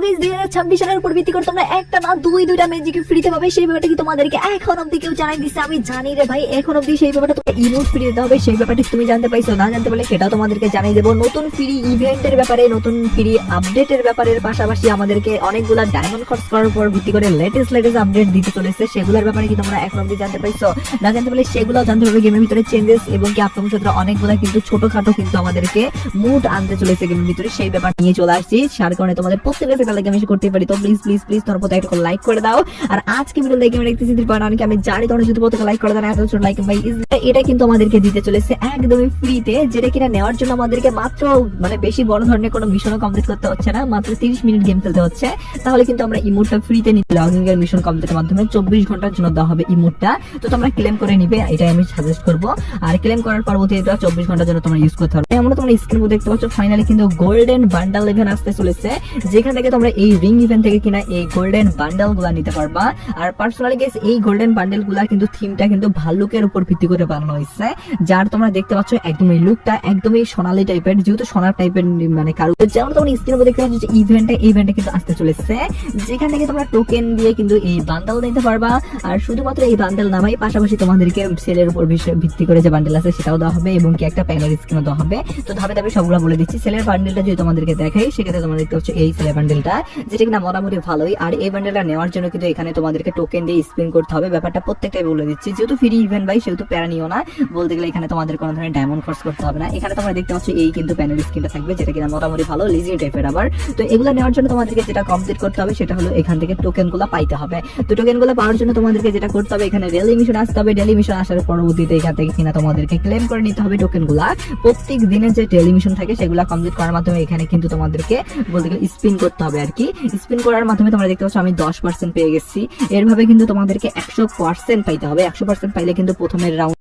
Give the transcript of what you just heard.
2026 সালের উপর ভিত্তি করে তোমরা একটা না দুইটা ম্যাজিক ফ্রিতে পাবে, সেই ব্যাপারটা কি তোমাদেরকে এখন অব্দি কেউ জানাই দিচ্ছে? আমি জানি রে ভাই, এখন অব্দি সেই ব্যাপারটা তোমাকে ইমোট ফ্রি দিতে হবে, সেই ব্যাপারটা তুমি জানতে পাইছো? না জানতে পারলে সেটাও তোমাদেরকে জানিয়ে দেবো। নতুন ফ্রি ইভেন্টের ব্যাপারে, নতুন ফ্রি আপডেটের ব্যাপারের পাশাপাশি আমাদেরকে অনেকগুলা ডায়মন্ড খরচ করার উপর ভিত্তি করে লেটেস্ট আপডেট দিতে চলেছে, সেগুলোর ব্যাপারে কি তোমরা এখন অব্দি জানতে পাইছো? না জানতে পারলে সেগুলো জানতে পারবে। গেমের ভিতরে চেঞ্জেস এবং কি আপকামিং ক্ষেত্রে অনেকগুলো কিন্তু ছোটখাটো কিন্তু আমাদেরকে মুড আনতে চলেছে গেমের ভিতরে, সেই ব্যাপার নিয়ে চলে আসছি। যার কারণে তোমাদের প্রত্যেকের পেপার লাগে আমি করতে পারি, তো প্লিজ প্লিজ প্লিজ তোর প্রত্যেক একটা লাইক করে দাও। আর আজকে ভিডিও দেখে আমি দেখতেছি 3.1 আমি জানি তোমরা যদি প্রত্যেক লাইক করে দাও, এত ছোট লাইক ভাই এটা কিন্তু আমাদেরকে দিতে চলেছে একদমই ফ্রিতে, যেটা কিনা নেওয়ার জন্য আমাদেরকে মাত্র মানে বেশি বড় ধরনের কোনো মিশনও কমপ্লিট করতে হচ্ছে না, মাত্র 30 মিনিট গেম খেলতে হচ্ছে। তাহলে কিন্তু আমরা ইমোটটা ফ্রিতে নিতে লগইন এর মিশন কমপ্লিটের মাধ্যমে 24 ঘন্টার জন্য দেওয়া হবে ইমোটটা। তো তোমরা ক্লেম করে নিবে, এটাই আমি সাজেস্ট করব। আর ক্লেম করার পরবর্তী এটা 24 ঘন্টার জন্য তোমরা ইউজ করতে পারবে। আমরা তোমরা স্ক্রিনে দেখতে পাচ্ছ ফাইনালি কিন্তু গোল্ডেন বান্ডেল ইভেন্ট আসতে চলেছে, যেখান থেকে তোমরা এই রিং ইভেন্ট থেকে কিনা এই গোল্ডেন বান্ডেল গুলা নিতে পারবা। আর পার্সোনালি গাইস এই গোল্ডেন বান্ডেল গুলা কিন্তু থিমটা কিন্তু ভাল্লুকের উপর ভিত্তি করে বানানো হয়েছে, যার তোমরা দেখতে পাচ্ছ একদম এই লুকটা একদমই সোনালী টাইপের, যেহেতু সোনার টাইপের মানে কারু। যেমন তোমরা স্ক্রিনে দেখতে পাচ্ছ যে ইভেন্টে কিন্তু আসতে চলেছে, যেখান থেকে তোমরা টোকেন দিয়ে কিন্তু এই বান্ডেল নিতে পারবা। আর শুধুমাত্র এই বান্ডেল না ভাই, পাশাপাশি তোমাদেরকে সেলের উপর ভিত্তি করে যে বান্ডেল আছে সেটাও দেওয়া হবে এবং কি একটা প্যানেল স্ক্রিনও দেওয়া হবে। তো ধাপে ধাপে সবগুলো বলে দিচ্ছি। সেলের বান্ডেলটা যদি তোমাদেরকে দেখাই, সেক্ষেত্রে তোমরা দেখতে পাচ্ছ এই সেলের বান্ডেলটা, যেটা কিনা মোটামুটি ভালোই। আর এই বান্ডেলটা নেওয়ার জন্য কিন্তু এখানে তোমাদেরকে টোকেন দিয়ে স্পিন করতে হবে, ব্যাপারটা প্রত্যেকটাই বলে দিচ্ছি। যেহেতু ফ্রি ইভেন্ট ভাই, সেহেতু প্যারা নিও না, বলতে গেলে এখানে তোমাদের কোনো ধরনের ডায়মন্ড খরচ করতে হবে না। এখানে তোমরা দেখতে পাচ্ছ এই কিন্তু প্যানেল স্ক্রিনটা থাকবে, যেটা কিনা মোটামুটি ভালো লিজিং টাইপের। আবার তো এগুলো নেওয়ার জন্য তোমাদেরকে যেটা কমপ্লিট করতে হবে সেটা হলো এখান থেকে টোকেনগুলো পাইতে হবে। তো টোকেনগুলো পাওয়ার জন্য তোমাদেরকে যেটা করতে হবে, এখানে ডেইলি মিশন আসতে হবে। ডেইলি মিশন আসার পরবর্তীতে এখান থেকে কিনা তোমাদেরকে ক্লেম করে নিতে হবে টোকেনগুলো। প্রত্যেক দিনের যে ডেইলি মিশন থাকে সেগুলো কমপ্লিট করার মাধ্যমে এখানে কিন্তু তোমাদেরকে বলতে গেলে স্পিন করতে হবে আর কি। স্পিন করার মাধ্যমে তোমরা দেখতে পাচ্ছ আমি 10% পেয়ে গেছি। এরভাবে কিন্তু তোমাদেরকে 100% পাইতে হবে। 100% পাইলে কিন্তু প্রথমের রাউন্ড